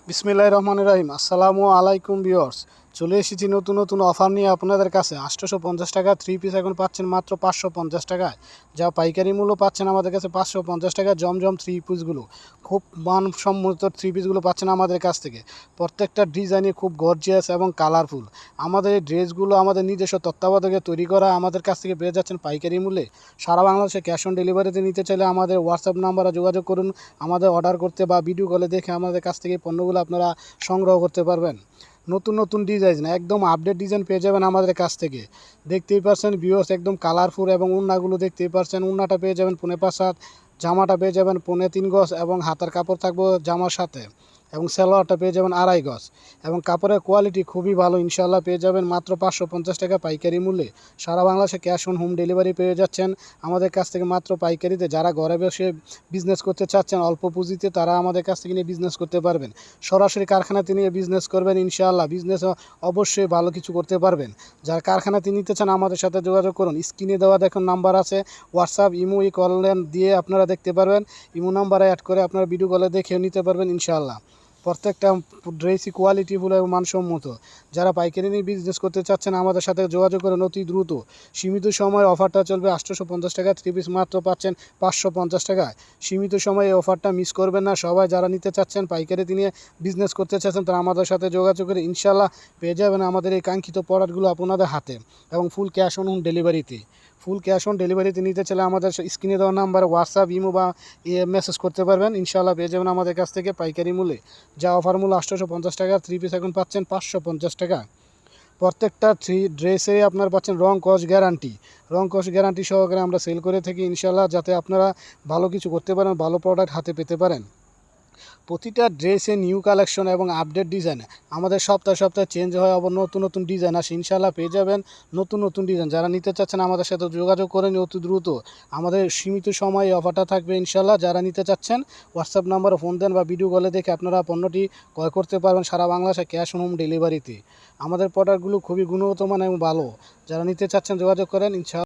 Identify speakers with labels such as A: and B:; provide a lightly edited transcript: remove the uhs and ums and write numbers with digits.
A: বিসমিল্লাহির রহমানির রহিম। আসসালামু আলাইকুম ভিউয়ার্স, চলে এসেছি নতুন নতুন অফার নিয়ে আপনাদের কাছে। 850 টাকা থ্রি পিস এখন পাচ্ছেন মাত্র 550 টাকায়, যা পাইকারি মূল্য পাচ্ছেন আমাদের কাছে 550 টাকা। জমজম থ্রি পিসগুলো খুব মানসম্মত থ্রি পিসগুলো পাচ্ছেন আমাদের কাছ থেকে। প্রত্যেকটা ডিজাইনে খুব গর্জিয়াস এবং কালারফুল। আমাদের এই ড্রেসগুলো আমাদের নিজস্ব তত্ত্বাবধানে তৈরি করা, আমাদের কাছ থেকে পেয়ে যাচ্ছেন পাইকারি মূল্যে। সারা বাংলাদেশে ক্যাশ অন ডেলিভারিতে নিতে চাইলে আমাদের হোয়াটসঅ্যাপ নাম্বারে যোগাযোগ করুন। আমাদের অর্ডার করতে বা ভিডিও কলে দেখে আমাদের কাছ থেকে পণ্যগুলো আপনারা সংগ্রহ করতে পারবেন। নতুন নতুন ডিজাইন, একদম আপডেট ডিজাইন পেয়ে যাবেন আমাদের কাছ থেকে। দেখতেই পাচ্ছেন ভিউয়ার্স, একদম কালারফুল এবং উন্নাগুলো দেখতেই পাচ্ছেন। উন্নাটা পেয়ে যাবেন 5.5 হাত, জামাটা পেয়ে যাবেন 3.5 গজ এবং হাতার কাপড় থাকবে জামার সাথে, এবং সালোয়ারটা পেয়ে যাবেন 2.5 গজ। এবং কাপড়ের কোয়ালিটি খুবই ভালো, ইনশাআল্লাহ পেয়ে যাবেন মাত্র 550 টাকা পাইকারি মূল্যে। সারা বাংলাদেশে ক্যাশ অন হোম ডেলিভারি পেয়ে যাচ্ছেন আমাদের কাছ থেকে মাত্র পাইকারিতে। যারা ঘরে বসে বিজনেস করতে চাচ্ছেন অল্প পুঁজিতে, তারা আমাদের কাছ থেকে নিয়ে বিজনেস করতে পারবেন। সরাসরি কারখানাতে নিয়ে বিজনেস করবেন, ইনশাআল্লাহ বিজনেস অবশ্যই ভালো কিছু করতে পারবেন। যারা কারখানাতে নিতে চান আমাদের সাথে যোগাযোগ করুন। স্ক্রিনে দেওয়া দেখুন নাম্বার আছে, হোয়াটসঅ্যাপ, ইমো, কল দিয়ে আপনারা দেখতে পারবেন। ইমো নাম্বারে অ্যাড করে আপনারা ভিডিও কলে দেখেও নিতে পারবেন ইনশাআল্লাহ। প্রত্যেকটা ড্রেসই কোয়ালিটিফুল এবং মানসম্মত। যারা পাইকারি নিয়ে বিজনেস করতে চাচ্ছেন আমাদের সাথে যোগাযোগ করেন অতি দ্রুত। সীমিত সময়ের অফারটা চলবে। 850 টাকা থ্রি পিস মাত্র পাচ্ছেন 550 টাকায়। সীমিত সময়ে এই অফারটা মিস করবেন না। সবাই যারা নিতে চাচ্ছেন পাইকারিতে নিয়ে বিজনেস করতে চাচ্ছেন, তারা আমাদের সাথে যোগাযোগ করে ইনশাআল্লাহ পেয়ে যাবেন আমাদের এই কাঙ্ক্ষিত প্রোডাক্টগুলো আপনাদের হাতে, এবং ফুল ক্যাশ অন হোম ডেলিভারিতে। ফুল ক্যাশ অন ডেলিভারিতে নিতে চাইলে আমাদের স্ক্রিনে দেওয়া নাম্বারে হোয়াটসঅ্যাপ, ইমো বা মেসেজ করতে পারবেন। ইনশাআল্লাহ পেয়ে যাবেন আমাদের কাছ থেকে পাইকারি মূল্যে। যা অফার মূল্য 850 টাকা, থ্রি পিস এখন পাচ্ছেন 550 টাকা। প্রত্যেকটা ড্রেসে আপনার পাচ্ছেন রং কস গ্যারান্টি। রং কস গ্যারান্টি সহকারে আমরা সেল করে থাকি ইনশাআল্লাহ, যাতে আপনারা ভালো কিছু করতে পারেন, ভালো প্রোডাক্ট হাতে পেতে পারেন। প্রতিটা ড্রেসে নিউ কালেকশন এবং আপডেট ডিজাইন আমাদের সপ্তাহে সপ্তাহে চেঞ্জ হয়, আবার নতুন নতুন ডিজাইন আসে। ইনশাআল্লাহ পেয়ে যাবেন নতুন নতুন ডিজাইন। যারা নিতে চাচ্ছেন আমাদের সাথে যোগাযোগ করেন অতি দ্রুত। আমাদের সীমিত সময় এই অফারটা থাকবে ইনশাআল্লাহ। যারা নিতে চাচ্ছেন হোয়াটসঅ্যাপ নাম্বারে ফোন দেন বা ভিডিও কলে দেখে আপনারা পণ্যটি ক্রয় করতে পারবেন সারা বাংলাদেশে ক্যাশ অন হোম ডেলিভারিতে। আমাদের প্রোডাক্টগুলো খুবই গুণগত মান এবং ভালো। যারা নিতে চাচ্ছেন যোগাযোগ করেন ইনশাআল্লাহ।